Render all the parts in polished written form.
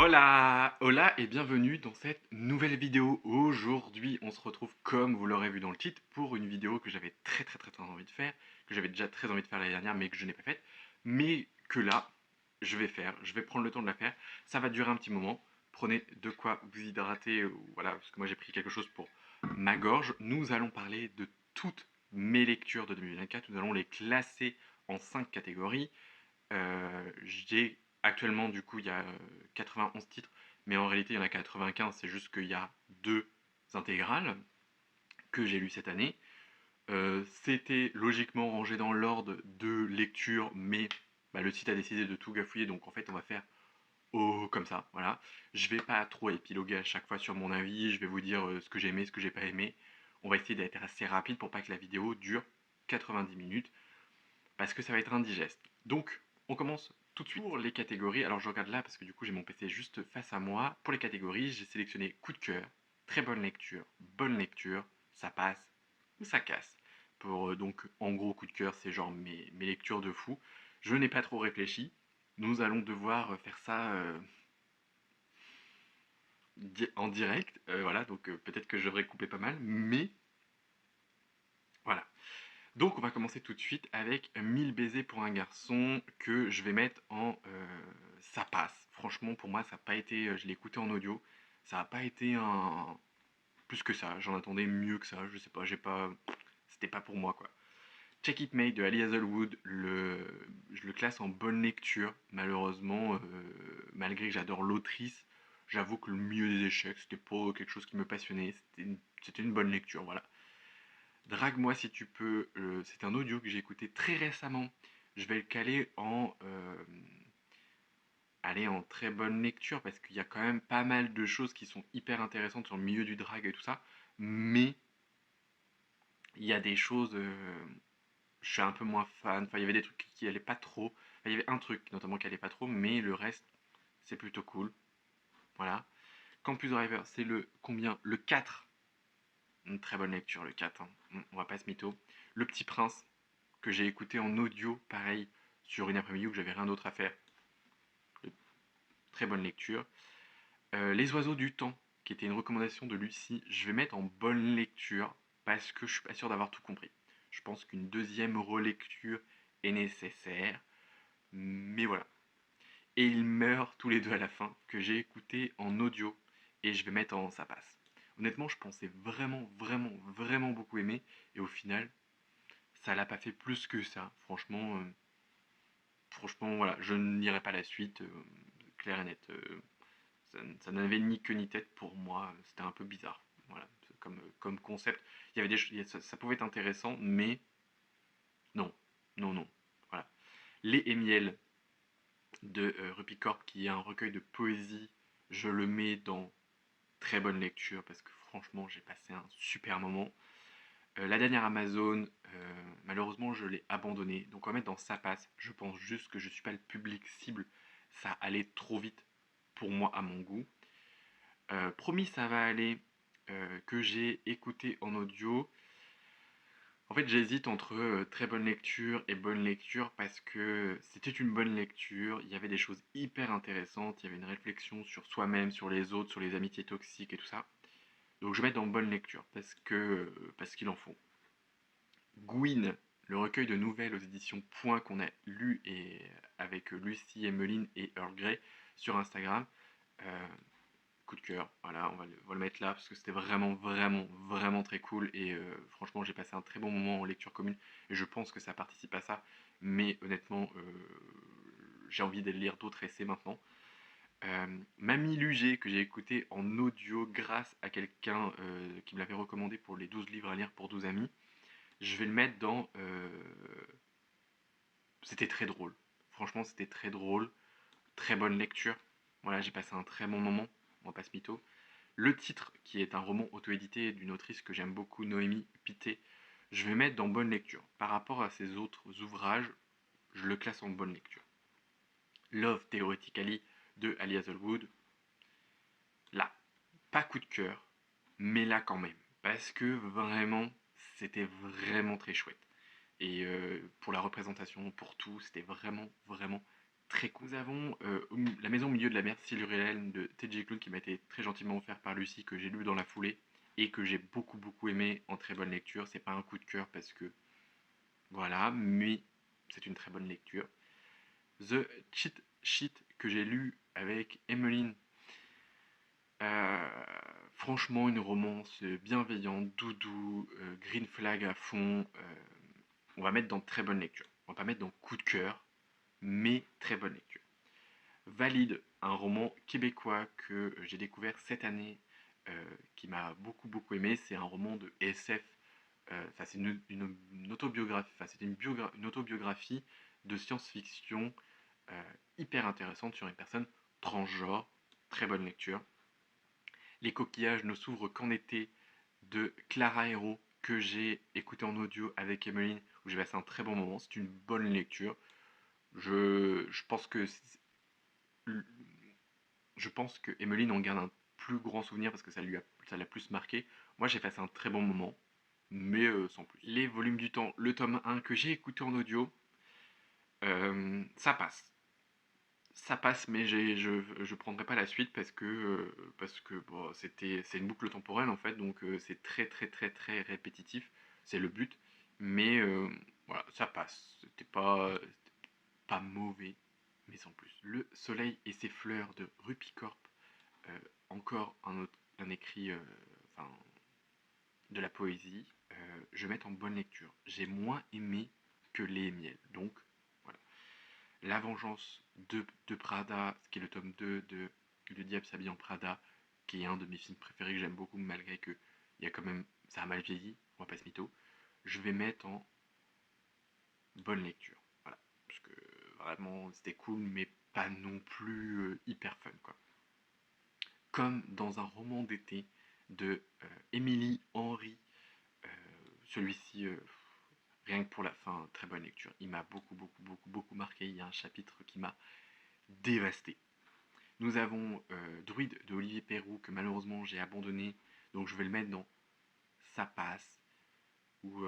Hola, hola et bienvenue dans cette nouvelle vidéo. Aujourd'hui, on se retrouve comme vous l'aurez vu dans le titre pour une vidéo que j'avais très envie de faire, que j'avais déjà très envie de faire l'année dernière mais que je n'ai pas faite, mais que là, je vais faire, je vais prendre le temps de la faire. Ça va durer un petit moment. Prenez de quoi vous hydrater, voilà, parce que moi j'ai pris quelque chose pour ma gorge. Nous allons parler de toutes mes lectures de 2024. Nous allons les classer en 5 catégories. J'ai actuellement, du coup, il y a 91 titres, mais en réalité, il y en a 95. C'est juste qu'il y a deux intégrales que j'ai lues cette année. C'était logiquement rangé dans l'ordre de lecture, mais le site a décidé de tout gafouiller, donc en fait, on va faire comme ça, voilà. Je vais pas trop épiloguer à chaque fois sur mon avis, je vais vous dire ce que j'ai aimé, ce que j'ai pas aimé. On va essayer d'être assez rapide pour pas que la vidéo dure 90 minutes parce que ça va être indigeste. Donc, on commence tout de suite. Pour les catégories, alors je regarde là parce que du coup j'ai mon PC juste face à moi. Pour les catégories, j'ai sélectionné coup de cœur, très bonne lecture, ça passe ou ça casse. Pour donc en gros coup de cœur, c'est genre mes lectures de fou. Je n'ai pas trop réfléchi. Nous allons devoir faire ça en direct. Voilà, donc peut-être que je devrais couper pas mal, mais voilà. Donc on va commencer tout de suite avec 1000 baisers pour un garçon que je vais mettre en ça passe. Franchement pour moi ça n'a pas été, je l'ai écouté en audio, ça n'a pas été un plus que ça, j'en attendais mieux que ça, je sais pas, j'ai pas c'était pas pour moi quoi. Check It Made de Ali Hazelwood, je le classe en bonne lecture. Malheureusement, malgré que j'adore l'autrice, j'avoue que le milieu des échecs, c'était pas quelque chose qui me passionnait. C'était une bonne lecture, voilà. Drague-moi si tu peux, c'est un audio que j'ai écouté très récemment. Je vais le caler en très bonne lecture parce qu'il y a quand même pas mal de choses qui sont hyper intéressantes sur le milieu du drag et tout ça. Mais il y a des choses, je suis un peu moins fan. Enfin, il y avait des trucs qui allaient pas trop. Enfin, il y avait un truc notamment qui allait pas trop, mais le reste, c'est plutôt cool. Voilà. Campus Driver, c'est le combien? Le 4. Une très bonne lecture, le 4. Hein. On va pas se mytho. Le Petit Prince, que j'ai écouté en audio, pareil, sur une après-midi où j'avais rien d'autre à faire. Très bonne lecture. Les Oiseaux du Temps, qui était une recommandation de Lucie, je vais mettre en bonne lecture parce que je suis pas sûr d'avoir tout compris. Je pense qu'une deuxième relecture est nécessaire, mais voilà. Et ils meurent tous les deux à la fin, que j'ai écouté en audio et je vais mettre en ça passe. Honnêtement, je pensais vraiment beaucoup aimer et au final, ça l'a pas fait plus que ça. Franchement, voilà, je n'irai pas la suite, clair et net. Ça n'avait ni queue ni tête pour moi, c'était un peu bizarre. Voilà, comme concept. Il y avait ça pouvait être intéressant, mais non, non. Voilà. Les et miel de Rupicorp, qui est un recueil de poésie, je le mets dans très bonne lecture parce que franchement, j'ai passé un super moment. La dernière Amazon, malheureusement, je l'ai abandonné. Donc on va mettre dans ça passe. Je pense juste que je ne suis pas le public cible. Ça allait trop vite pour moi à mon goût. Promis, ça va aller, que j'ai écouté en audio. En fait, j'hésite entre très bonne lecture et bonne lecture parce que c'était une bonne lecture. Il y avait des choses hyper intéressantes. Il y avait une réflexion sur soi-même, sur les autres, sur les amitiés toxiques et tout ça. Donc je vais mettre dans bonne lecture parce qu'il en faut. Gwyn, le recueil de nouvelles aux éditions Point qu'on a lu et avec Lucie Emeline et Earl Grey sur Instagram. Euh, Coup de cœur, voilà, on va le mettre là parce que c'était vraiment très cool et franchement j'ai passé un très bon moment en lecture commune et je pense que ça participe à ça. Mais honnêtement, j'ai envie de lire d'autres essais maintenant. Mamie Lugé, que j'ai écouté en audio grâce à quelqu'un qui me l'avait recommandé pour les 12 livres à lire pour 12 amis. Je vais le mettre dans. C'était très drôle. Franchement, c'était très drôle. Très bonne lecture. Voilà, j'ai passé un très bon moment. On va pas se mytho. Le titre, qui est un roman auto-édité d'une autrice que j'aime beaucoup, Noémie Pité, je vais mettre dans bonne lecture. Par rapport à ses autres ouvrages, je le classe en bonne lecture. Love Theoretically de Ali Hazelwood. Là, pas coup de cœur, mais là quand même. Parce que vraiment, c'était vraiment très chouette. Et pour la représentation, pour tout, c'était vraiment très cool. Nous avons La maison au milieu de la mer Silurienne de T.J. Klune qui m'a été très gentiment offert par Lucie, que j'ai lu dans la foulée et que j'ai beaucoup aimé en très bonne lecture. C'est pas un coup de cœur parce que voilà, mais c'est une très bonne lecture. The Cheat Sheet que j'ai lu avec Emmeline. Franchement, une romance bienveillante, doudou, green flag à fond. On va mettre dans très bonne lecture. On va pas mettre dans coup de cœur, mais très bonne lecture. Valide, un roman québécois que j'ai découvert cette année, qui m'a beaucoup aimé. C'est un roman de SF. Enfin, c'est une autobiographie. Enfin, c'est une autobiographie de science-fiction hyper intéressante sur une personne transgenre. Très bonne lecture. Les coquillages ne s'ouvrent qu'en été de Clara Hero que j'ai écouté en audio avec Emmeline, où j'ai passé un très bon moment. C'est une bonne lecture. Je pense que Emmeline en garde un plus grand souvenir parce que ça l'a plus marqué. Moi, j'ai passé un très bon moment, mais sans plus. Les volumes du temps, le tome 1 que j'ai écouté en audio, ça passe. Ça passe, mais je prendrai pas la suite parce que bon, c'est une boucle temporelle en fait, donc c'est très répétitif. C'est le but, mais voilà, ça passe. Pas mauvais, mais sans plus. Le soleil et ses fleurs de Rupicorp, encore un écrit, enfin, de la poésie. Je vais mettre en bonne lecture. J'ai moins aimé que Les Miel, donc voilà. La vengeance de Prada, qui est le tome 2 de Le Diable s'habille en Prada, qui est un de mes films préférés que j'aime beaucoup, malgré que il y a quand même, ça a mal vieilli, on va pas se mytho. Je vais mettre en bonne lecture. Voilà. Parce que vraiment, c'était cool, mais pas non plus hyper fun, quoi. Comme dans un roman d'été de Émilie Henry, euh, celui-ci, rien que pour la fin, très bonne lecture. Il m'a beaucoup marqué. Il y a un chapitre qui m'a dévasté. Nous avons Druide de Olivier Perrou que malheureusement j'ai abandonné, donc je vais le mettre dans Ça passe ou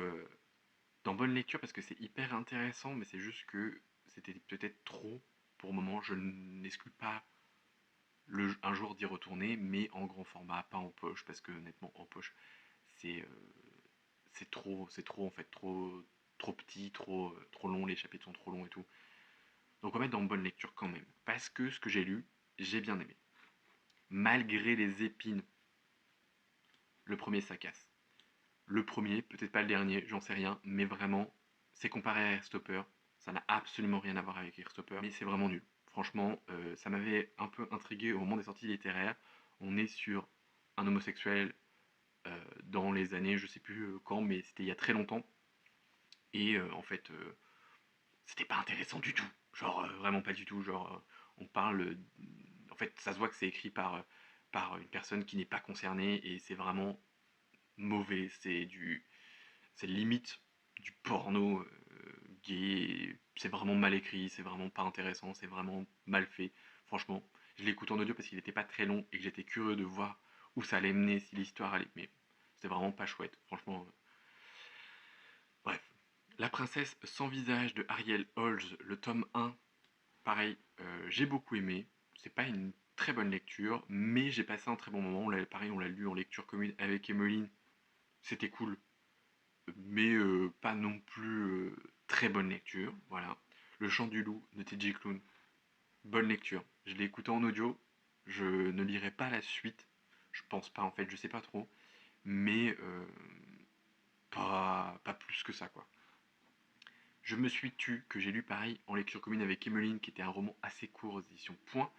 dans bonne lecture parce que c'est hyper intéressant, mais c'est juste que c'était peut-être trop pour le moment. Je n'exclus pas un jour d'y retourner, mais en grand format, pas en poche, parce que honnêtement en poche c'est trop en fait, trop petit, trop long, les chapitres sont trop longs et tout. Donc on va mettre dans bonne lecture quand même, parce que ce que j'ai lu, j'ai bien aimé. Malgré les épines, le premier ça casse. Le premier, peut-être pas le dernier, j'en sais rien, mais vraiment, c'est comparé à Airstopper, ça n'a absolument rien à voir avec Airstopper, mais c'est vraiment nul. Franchement, ça m'avait un peu intrigué au moment des sorties littéraires. On est sur un homosexuel dans les années, je sais plus quand, mais c'était il y a très longtemps. Et en fait, c'était pas intéressant du tout. Genre, vraiment pas du tout. Genre, on parle. En fait, ça se voit que c'est écrit par une personne qui n'est pas concernée et c'est vraiment mauvais. C'est limite du porno gay. C'est vraiment mal écrit, c'est vraiment pas intéressant, c'est vraiment mal fait. Franchement, je l'écoute en audio parce qu'il n'était pas très long et que j'étais curieux de voir où ça allait mener, si l'histoire allait. Mais c'était vraiment pas chouette. Franchement, bref. La princesse sans visage de Ariel Holz, le tome 1, pareil, j'ai beaucoup aimé. C'est pas une très bonne lecture, mais j'ai passé un très bon moment. Pareil, on l'a lu en lecture commune avec Emmeline. C'était cool, mais pas non plus très bonne lecture. Voilà. Le chant du loup de T.J. Klune, bonne lecture. Je l'ai écouté en audio. Je ne lirai pas la suite. Je pense pas, en fait, je sais pas trop. Mais pas plus que ça, quoi. Je me suis tu, que j'ai lu pareil en lecture commune avec Emmeline, qui était un roman assez court aux éditions Point.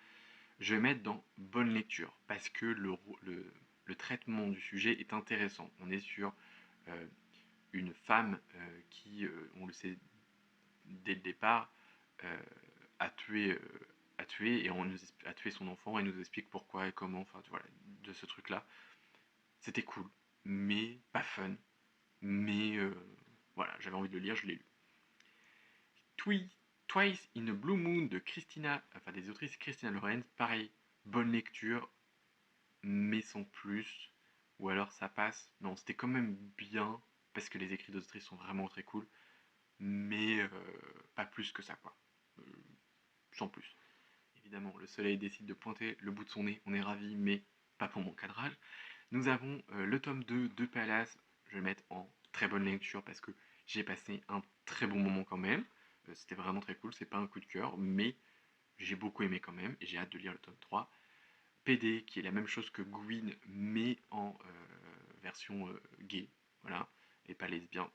Je vais mettre dans bonne lecture parce que le traitement du sujet est intéressant. On est sur euh, une femme qui, on le sait dès le départ, euh, a tué, et a tué son enfant et nous explique pourquoi et comment. Enfin voilà, de ce truc-là, c'était cool, mais pas fun. Mais voilà, j'avais envie de le lire, je l'ai lu. Twice in a Blue Moon de Christina, enfin des autrices Christina Lorenz, pareil, bonne lecture, mais sans plus. Ou alors ça passe. Non, c'était quand même bien, parce que les écrits d'autrices sont vraiment très cool, mais pas plus que ça, quoi. Euh, sans plus. Évidemment, le soleil décide de pointer le bout de son nez, on est ravi, mais pas pour mon cadrage. Nous avons le tome 2 de Palace, je vais le mettre en très bonne lecture parce que j'ai passé un très bon moment quand même. C'était vraiment très cool, c'est pas un coup de cœur, mais j'ai beaucoup aimé quand même et j'ai hâte de lire le tome 3. PD, qui est la même chose que Gwyn, mais en version gay, voilà, et pas lesbien.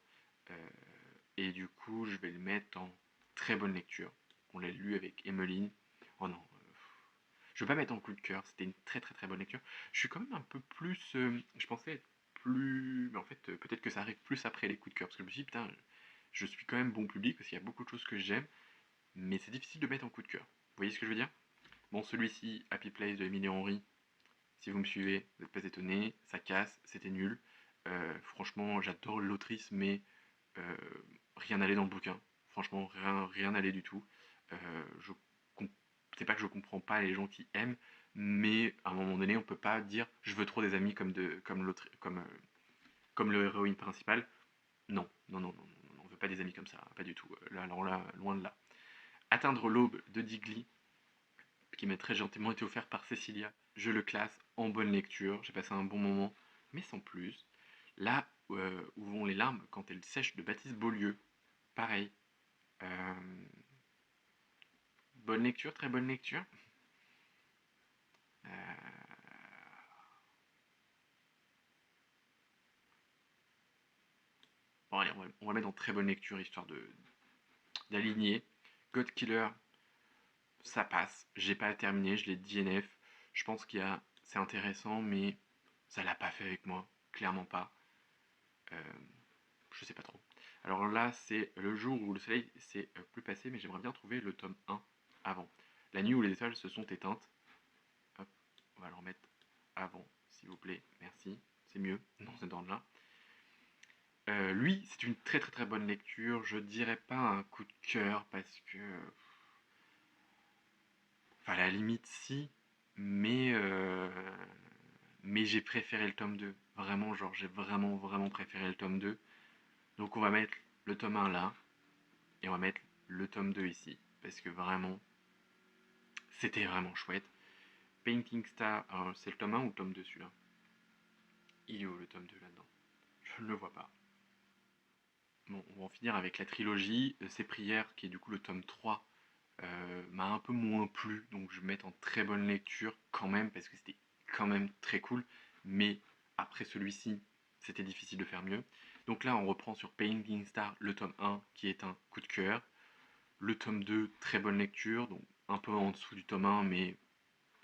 Et du coup, je vais le mettre en très bonne lecture. On l'a lu avec Emmeline. Oh non, je vais pas mettre en coup de cœur, c'était une très très très bonne lecture. Je suis quand même un peu plus. Je pensais être plus. Mais en fait, peut-être que ça arrive plus après les coups de cœur, parce que je me suis dit, putain, je suis quand même bon public, parce qu'il y a beaucoup de choses que j'aime, mais c'est difficile de mettre en coup de cœur. Vous voyez ce que je veux dire? Bon, celui-ci, Happy Place de Emily Henry, si vous me suivez, vous n'êtes pas étonné, ça casse, c'était nul. Franchement, j'adore l'autrice, mais euh, rien n'allait dans le bouquin. Franchement, rien n'allait du tout. Je c'est pas que je comprends pas les gens qui aiment, mais à un moment donné, on peut pas dire je veux trop des amis comme l'autre, comme le héroïne principale. Non, non, non, non, non, non, on veut pas des amis comme ça, pas du tout. Là, alors là, loin de là. Atteindre l'aube de Digli, qui m'a très gentiment été offert par Cécilia. Je le classe en bonne lecture, j'ai passé un bon moment, mais sans plus. Là où vont les larmes quand elles sèchent de Baptiste Beaulieu, pareil. Euh, bonne lecture, très bonne lecture. Euh, bon, allez, on va mettre en très bonne lecture, histoire d'aligner. God Killer, ça passe. J'ai pas terminé, je l'ai DNF. Je pense c'est intéressant, mais ça l'a pas fait avec moi, clairement pas. Euh, je sais pas trop. Alors là, c'est le jour où le soleil s'est plus passé, mais j'aimerais bien trouver le tome 1 avant. La nuit où les étoiles se sont éteintes. Hop, on va le remettre avant, s'il vous plaît. Merci. C'est mieux dans cet ordre-là. Lui, c'est une très très très bonne lecture. Je dirais pas un coup de cœur parce que. Enfin, à la limite, si. Mais. Mais j'ai préféré le tome 2. Vraiment, genre, j'ai vraiment vraiment préféré le tome 2. Donc on va mettre le tome 1 là. Et on va mettre le tome 2 ici. Parce que vraiment, c'était vraiment chouette. Painting Star, alors c'est le tome 1 ou le tome 2 celui-là? Il est où le tome 2 là-dedans? Je ne le vois pas. Bon, on va en finir avec la trilogie. Ses prières, qui est du coup le tome 3, m'a un peu moins plu. Donc je vais mettre en très bonne lecture quand même, parce que c'était quand même très cool. Mais après celui-ci, c'était difficile de faire mieux. Donc là, on reprend sur Painting Star, le tome 1, qui est un coup de cœur. Le tome 2, très bonne lecture, donc un peu en dessous du tome 1, mais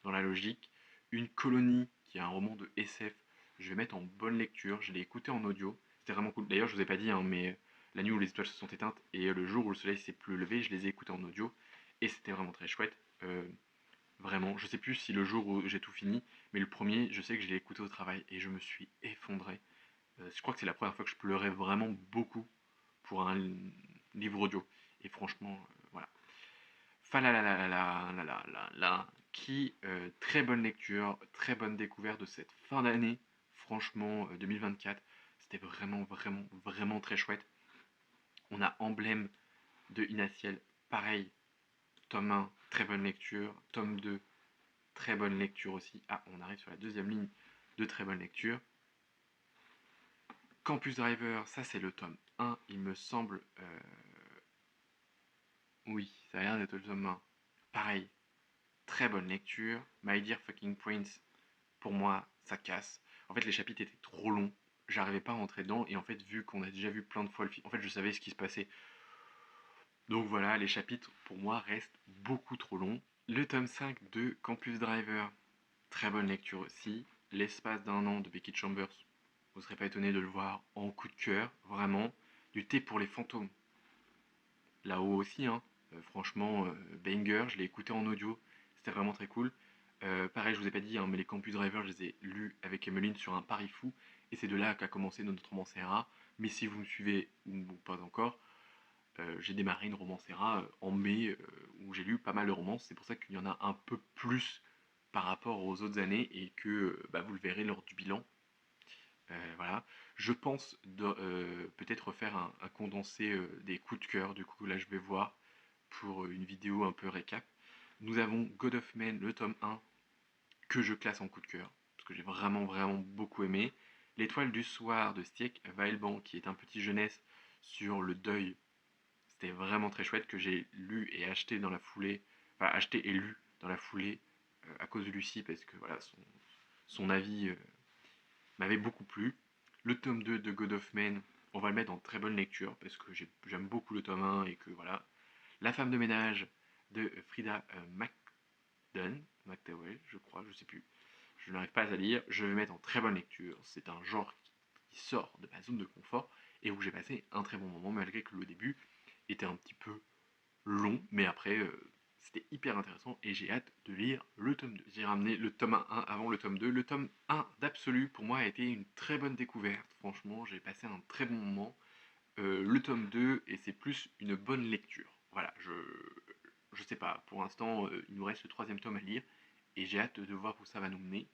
dans la logique. Une colonie, qui est un roman de SF, je vais mettre en bonne lecture. Je l'ai écouté en audio, c'était vraiment cool. D'ailleurs, je vous ai pas dit, hein, mais la nuit où les étoiles se sont éteintes et le jour où le soleil s'est plus levé, je les ai écoutés en audio et c'était vraiment très chouette. Vraiment, je sais plus si le jour où j'ai tout fini, mais le premier, je sais que je l'ai écouté au travail et je me suis effondré. Je crois que c'est la première fois que je pleurais vraiment beaucoup pour un livre audio. Et franchement, voilà. Falalalala, qui, très bonne lecture, très bonne découverte de cette fin d'année. Franchement, 2024, c'était vraiment, vraiment, vraiment très chouette. On a Emblème de Inaciel, pareil, tome 1, très bonne lecture. Tome 2, très bonne lecture aussi. Ah, on arrive sur la deuxième ligne de très bonne lecture. Campus Driver, ça c'est le tome 1, il me semble. Oui, ça a l'air d'être le tome 1. Pareil, très bonne lecture. My Dear Fucking Prince, pour moi, ça casse. En fait, les chapitres étaient trop longs. J'arrivais pas à rentrer dedans. Et en fait, vu qu'on a déjà vu plein de fois le film, en fait, je savais ce qui se passait. Donc voilà, les chapitres, pour moi, restent beaucoup trop longs. Le tome 5 de Campus Driver, très bonne lecture aussi. L'espace d'un an de Becky Chambers, vous ne serez pas étonné de le voir en coup de cœur, vraiment. Du thé pour les fantômes, là-haut aussi, hein. Franchement, banger, je l'ai écouté en audio, c'était vraiment très cool. Pareil, je vous ai pas dit, hein, mais les Campus Driver, je les ai lus avec Emeline sur un pari fou, et c'est de là qu'a commencé notre romancera. Mais si vous me suivez ou pas encore, j'ai démarré une romancera en mai, où j'ai lu pas mal de romances, c'est pour ça qu'il y en a un peu plus par rapport aux autres années, et que bah, vous le verrez lors du bilan. Voilà. Je pense peut-être faire un condensé des coups de cœur. Du coup, là, je vais voir pour une vidéo un peu récap. Nous avons God of Men, le tome 1, que je classe en coup de cœur, parce que j'ai vraiment, vraiment beaucoup aimé. L'étoile du soir de Stieg Weilbank, qui est un petit jeunesse sur le deuil. C'était vraiment très chouette, que j'ai lu et acheté dans la foulée, enfin acheté et lu dans la foulée à cause de Lucie, parce que voilà, son avis m'avait beaucoup plu. Le tome 2 de God of Men, on va le mettre en très bonne lecture, parce que j'aime beaucoup le tome 1 et que voilà. La femme de ménage de Frida McDowell, je crois, je sais plus. Je n'arrive pas à lire, je vais mettre en très bonne lecture. C'est un genre qui sort de ma zone de confort et où j'ai passé un très bon moment, malgré que le début était un petit peu long, mais après, c'était hyper intéressant et j'ai hâte de lire le tome 2. J'ai ramené le tome 1 avant le tome 2. Le tome 1 d'Absolu, pour moi, a été une très bonne découverte. Franchement, j'ai passé un très bon moment. Le tome 2, et c'est plus une bonne lecture. Voilà, je sais pas, pour l'instant, il nous reste le troisième tome à lire, et j'ai hâte de voir où ça va nous mener.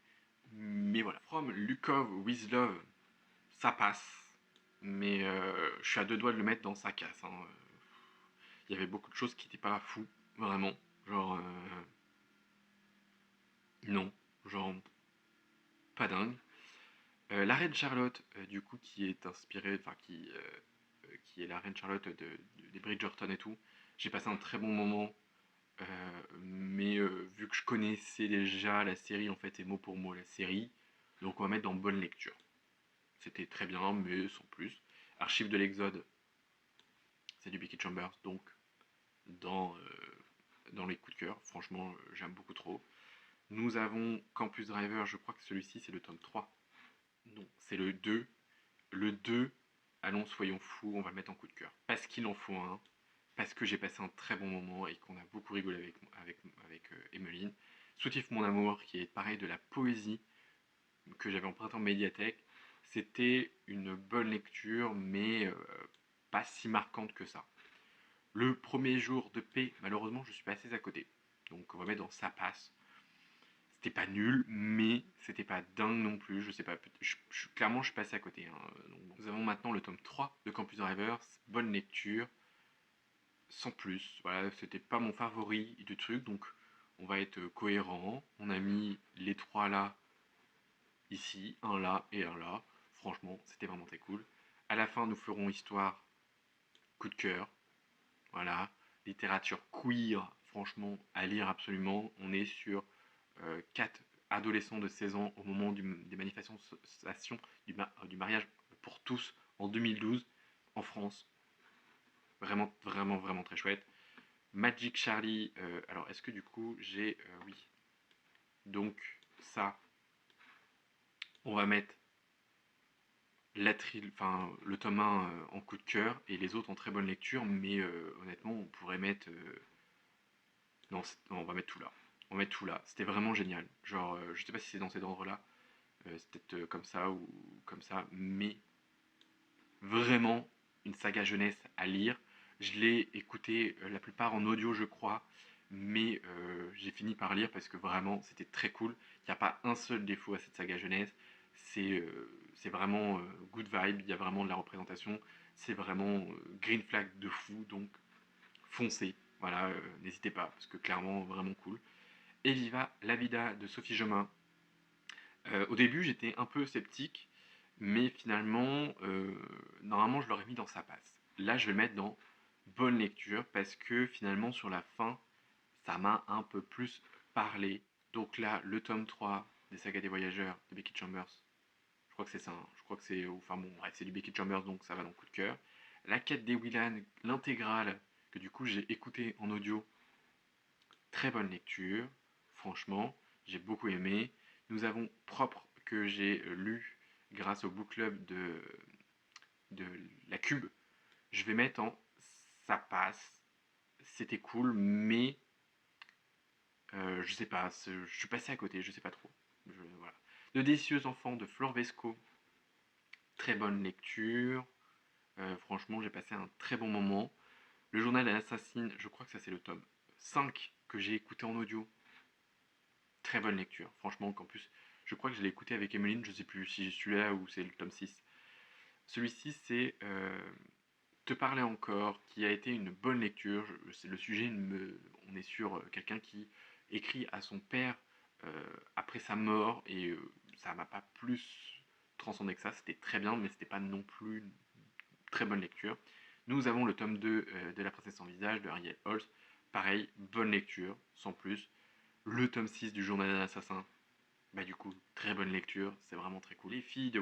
Mais voilà, From Lukov with Love, ça passe, mais je suis à deux doigts de le mettre dans sa casse, hein. Il y avait beaucoup de choses qui n'étaient pas fous, vraiment. Genre, non, genre, pas dingue. La reine Charlotte, du coup, qui est inspirée, enfin, qui est la reine Charlotte des Bridgerton et tout, j'ai passé un très bon moment. Mais vu que je connaissais déjà la série, en fait, et mot pour mot la série, donc on va mettre dans bonne lecture. C'était très bien, mais sans plus. Archive de l'Exode, c'est du Becky Chambers, donc dans, dans les coups de cœur. Franchement, j'aime beaucoup trop. Nous avons Campus Driver, je crois que celui-ci c'est le tome 3. Non, c'est le 2. Le 2, allons, soyons fous, on va le mettre en coup de cœur. Parce qu'il en faut un, parce que j'ai passé un très bon moment et qu'on a beaucoup rigolé avec Emeline. Soutif mon amour, qui est pareil de la poésie que j'avais en printemps médiathèque. C'était une bonne lecture, mais pas si marquante que ça. Le premier jour de paix, malheureusement, je suis passé à côté. Donc on va mettre dans ça passe. C'était pas nul, mais c'était pas dingue non plus. Je sais pas, clairement je suis passé à côté, hein. Donc, bon. Nous avons maintenant le tome 3 de Campus Drivers. Bonne lecture, sans plus. Voilà, c'était pas mon favori du truc, donc on va être cohérent. On a mis les trois là, ici, un là et un là. Franchement, c'était vraiment très cool. À la fin, nous ferons histoire, coup de cœur. Voilà, littérature queer, franchement, à lire absolument. On est sur 4 adolescents de 16 ans au moment des manifestations du mariage pour tous en 2012 en France. Vraiment, vraiment, vraiment très chouette. Magic Charlie, alors est-ce que du coup j'ai... oui. Donc ça, on va mettre le tome 1 en coup de cœur et les autres en très bonne lecture, mais honnêtement on pourrait mettre... non, non, on va mettre tout là. On va mettre tout là. C'était vraiment génial. Genre, je sais pas si c'est dans cet ordre-là, c'est peut-être comme ça ou comme ça, mais vraiment une saga jeunesse à lire. Je l'ai écouté la plupart en audio, je crois, mais j'ai fini par lire parce que vraiment c'était très cool. Il n'y a pas un seul défaut à cette saga jeunesse. C'est vraiment good vibe, il y a vraiment de la représentation. C'est vraiment green flag de fou, donc foncez. Voilà, n'hésitez pas, parce que clairement, vraiment cool. Et Viva la vida de Sophie Jomain. Au début, j'étais un peu sceptique, mais finalement, normalement, je l'aurais mis dans sa passe. Là, je vais le mettre dans bonne lecture, parce que finalement, sur la fin, ça m'a un peu plus parlé. Donc là, le tome 3 des sagas des voyageurs de Becky Chambers, je crois que c'est ça, hein. Je crois que c'est... Enfin bon, bref, c'est du Becky Chambers, donc ça va dans le coup de cœur. La quête des Willan, l'intégrale, que du coup j'ai écouté en audio, très bonne lecture, franchement, j'ai beaucoup aimé. Nous avons Propre, que j'ai lu grâce au book club de la Cube. Je vais mettre en ça passe, c'était cool, mais je sais pas, je suis passé à côté, je sais pas trop. Voilà. Le délicieux enfant de Flore Vesco, très bonne lecture. Franchement, j'ai passé un très bon moment. Le journal de l'assassine, je crois que ça c'est le tome 5 que j'ai écouté en audio. Très bonne lecture. Franchement, qu'en plus, je crois que je l'ai écouté avec Emeline, je sais plus si c'est celui-là ou c'est le tome 6. Celui-ci, c'est Te parler encore, qui a été une bonne lecture. C'est le sujet, on est sur quelqu'un qui écrit à son père après sa mort, et ça m'a pas plus transcendé que ça. C'était très bien, mais c'était pas non plus une très bonne lecture. Nous avons le tome 2 de La Princesse sans visage de Ariel Holz. Pareil, bonne lecture, sans plus. Le tome 6 du Journal d'un assassin, bah du coup, très bonne lecture, c'est vraiment très cool. Les filles de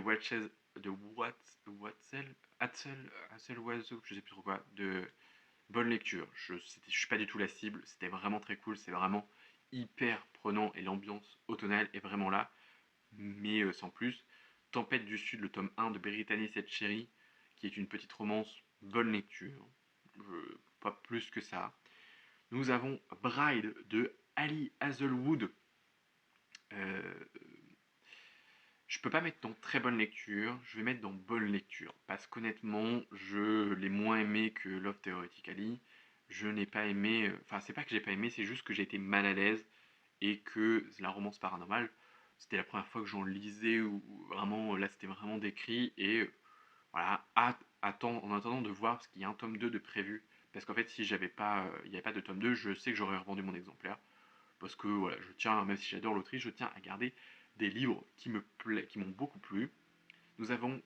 Hatzel Oiseau, je sais plus trop quoi, de bonne lecture. Je suis pas du tout la cible, c'était vraiment très cool, c'est vraiment hyper prenant et l'ambiance automnale est vraiment là, mais sans plus. Tempête du Sud, le tome 1 de Brittany Setcheri, qui est une petite romance, bonne lecture, pas plus que ça. Nous avons Bride de Ali Hazelwood. Euh, Je peux pas mettre dans très bonne lecture, je vais mettre dans bonne lecture. Parce qu'honnêtement, je l'ai moins aimé que Love Theoretically. Je n'ai pas aimé. Enfin, c'est pas que j'ai pas aimé, c'est juste que j'ai été mal à l'aise. Et que la romance paranormale, c'était la première fois que j'en lisais, ou vraiment, là c'était vraiment décrit. Et voilà, en attendant de voir, parce qu'il y a un tome 2 de prévu. Parce qu'en fait, si j'avais pas, il n'y avait pas de tome 2, je sais que j'aurais revendu mon exemplaire. Parce que voilà, je tiens, même si j'adore l'autrice, je tiens à garder des livres qui m'ont beaucoup plu. Nous avons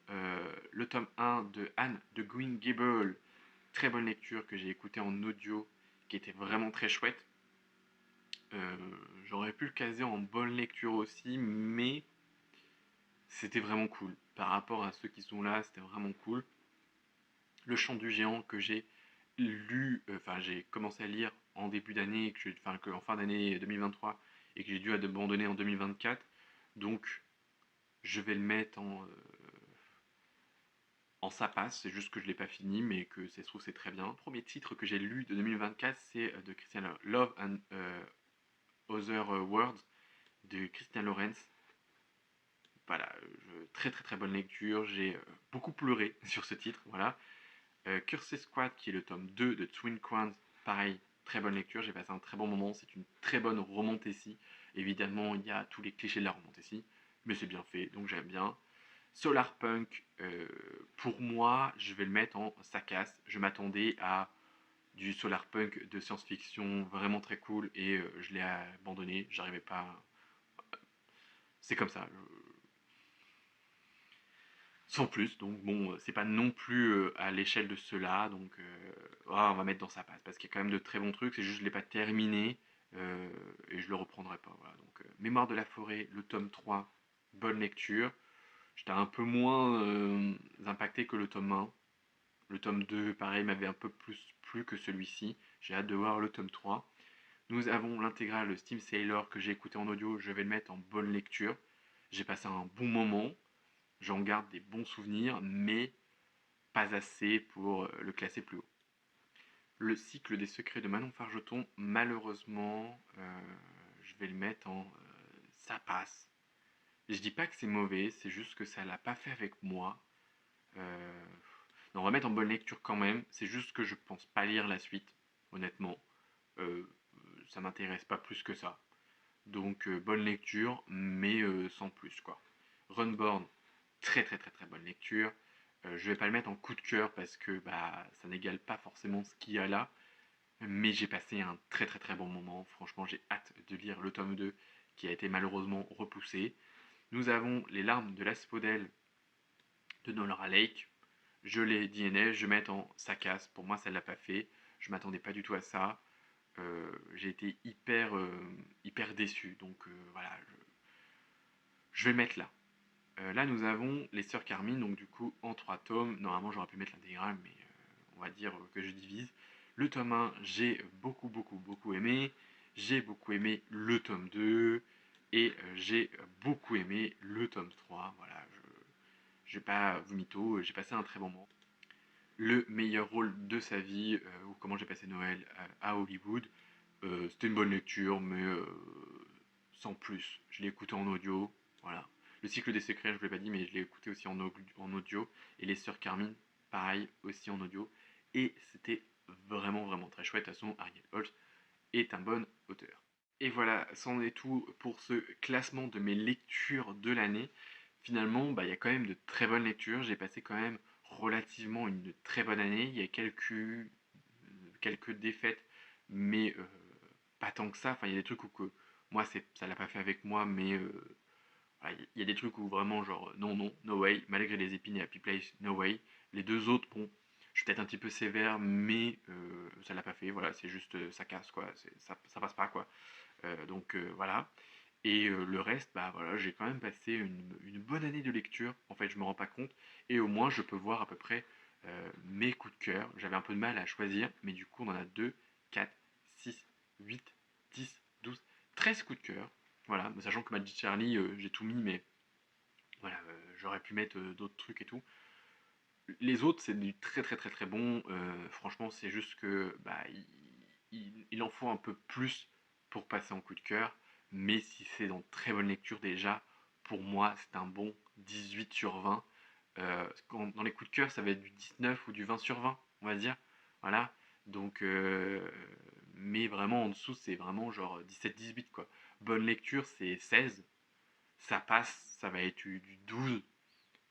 le tome 1 de Anne de Green Gables, très bonne lecture que j'ai écouté en audio, qui était vraiment très chouette. Euh, J'aurais pu le caser en bonne lecture aussi, mais c'était vraiment cool. Par rapport à ceux qui sont là, c'était vraiment cool. Le Chant du Géant que j'ai lu, enfin j'ai commencé à lire en début d'année, en fin d'année 2023, et que j'ai dû abandonner en 2024. Donc je vais le mettre en ça passe, c'est juste que je ne l'ai pas fini, mais que ça se trouve c'est très bien. Le premier titre que j'ai lu de 2024, c'est de Christian Love and Other Words de Christian Lorenz. Voilà, très très très bonne lecture, j'ai beaucoup pleuré sur ce titre, voilà. Curse Squad, qui est le tome 2 de Twin Crowns, pareil, très bonne lecture, j'ai passé un très bon moment, c'est une très bonne romantécie. Évidemment, il y a tous les clichés de la romantécie, mais c'est bien fait, donc j'aime bien. Solarpunk, pour moi, je vais le mettre en ça casse. Je m'attendais à du solarpunk de science-fiction vraiment très cool, et je l'ai abandonné, j'arrivais pas. C'est comme ça. Sans plus, donc bon, c'est pas non plus à l'échelle de ceux-là, donc on va mettre dans sa passe, parce qu'il y a quand même de très bons trucs, c'est juste que je l'ai pas terminé, et je le reprendrai pas, voilà. Donc Mémoire de la forêt, le tome 3, bonne lecture. J'étais un peu moins impacté que le tome 1. Le tome 2, pareil, m'avait un peu plus plu que celui-ci. J'ai hâte de voir le tome 3. Nous avons l'intégrale Steam Sailor que j'ai écouté en audio, je vais le mettre en bonne lecture. J'ai passé un bon moment, j'en garde des bons souvenirs, mais pas assez pour le classer plus haut. Le cycle des secrets de Manon Fargeton, malheureusement, je vais le mettre en ça passe. Je dis pas que c'est mauvais, c'est juste que ça l'a pas fait avec moi. Euh, non, on va mettre en bonne lecture quand même. C'est juste que je pense pas lire la suite, honnêtement. Euh, Ça m'intéresse pas plus que ça. Donc bonne lecture, mais sans plus quoi. Runborn, très très très très bonne lecture. Je vais pas le mettre en coup de cœur parce que bah ça n'égale pas forcément ce qu'il y a là. Mais j'ai passé un très très très bon moment. Franchement, j'ai hâte de lire le tome 2 qui a été malheureusement repoussé. Nous avons Les larmes de l'asphodèle de Nolara Lake. Je l'ai dit, je vais mettre en ça casse. Pour moi, ça ne l'a pas fait. Je m'attendais pas du tout à ça. J'ai été hyper déçu. Donc voilà, je vais le mettre là. Là, nous avons Les Sœurs Carmine, donc du coup, en 3 tomes. Normalement, j'aurais pu mettre l'intégrale, mais on va dire que je divise. Le tome 1, j'ai beaucoup aimé. J'ai beaucoup aimé le tome 2. Et j'ai beaucoup aimé le tome 3. Voilà, je vais pas vous mytho, j'ai passé un très bon moment. Le meilleur rôle de sa vie, ou comment j'ai passé Noël à Hollywood. C'était une bonne lecture, mais sans plus. Je l'ai écouté en audio, voilà. Le cycle des secrets, je ne vous l'ai pas dit, mais je l'ai écouté aussi en audio. Et Les Sœurs Carmine, pareil, aussi en audio. Et c'était vraiment très chouette. De toute façon, Ariel Holz est un bon auteur. Et voilà, c'en est tout pour ce classement de mes lectures de l'année. Finalement, bah, il y a quand même de très bonnes lectures. J'ai passé quand même relativement une très bonne année. Il y a quelques défaites, mais pas tant que ça. Enfin, il y a des trucs où que moi, ça l'a pas fait avec moi, mais voilà, il y a des trucs où vraiment, genre, non, non, no way, malgré les épines et Happy Place, no way. Les deux autres, bon, je suis peut-être un petit peu sévère, mais ça l'a pas fait. Voilà, c'est juste, ça casse, quoi. Ça passe pas, quoi. Donc voilà. Et le reste, bah voilà, j'ai quand même passé une bonne année de lecture. En fait, je me rends pas compte. Et au moins, je peux voir à peu près mes coups de cœur. J'avais un peu de mal à choisir, mais du coup, on en a 2, 4, 6, 8, 10, 12, 13 coups de cœur. Voilà, sachant que Magic Charlie, j'ai tout mis, mais voilà, j'aurais pu mettre d'autres trucs et tout. Les autres, c'est du très très très très bon. Franchement, c'est juste que bah, il en faut un peu plus pour passer en coup de cœur. Mais si c'est dans très bonne lecture déjà, pour moi, c'est un bon 18 sur 20. Dans les coups de cœur, ça va être du 19 ou du 20 sur 20, on va dire. Voilà. Donc, mais vraiment en dessous, c'est vraiment genre 17-18 quoi. Bonne lecture, c'est 16. Ça passe, ça va être du 12.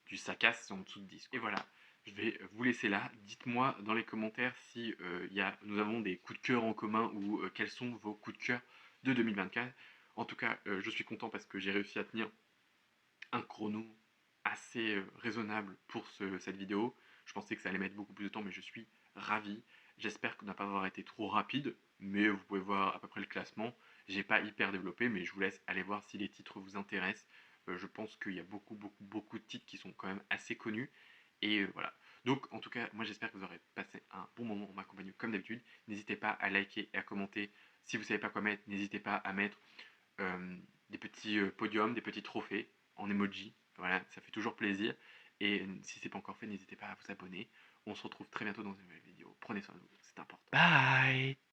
Du ça casse, c'est en dessous de 10. Et voilà, je vais vous laisser là. Dites-moi dans les commentaires si nous avons des coups de cœur en commun ou quels sont vos coups de cœur de 2024. En tout cas, je suis content parce que j'ai réussi à tenir un chrono assez raisonnable pour cette vidéo. Je pensais que ça allait mettre beaucoup plus de temps, mais je suis ravi. J'espère qu'on n'a pas avoir été trop rapide, mais vous pouvez voir à peu près le classement. J'ai pas hyper développé, mais je vous laisse aller voir si les titres vous intéressent. Je pense qu'il y a beaucoup, beaucoup, beaucoup de titres qui sont quand même assez connus. Et voilà. Donc, en tout cas, moi j'espère que vous aurez passé un bon moment en ma compagnie comme d'habitude. N'hésitez pas à liker et à commenter. Si vous ne savez pas quoi mettre, n'hésitez pas à mettre des petits podiums, des petits trophées en emoji. Voilà, ça fait toujours plaisir. Et si c'est pas encore fait, n'hésitez pas à vous abonner. On se retrouve très bientôt dans une nouvelle vidéo. Prenez soin de vous, c'est important. Bye.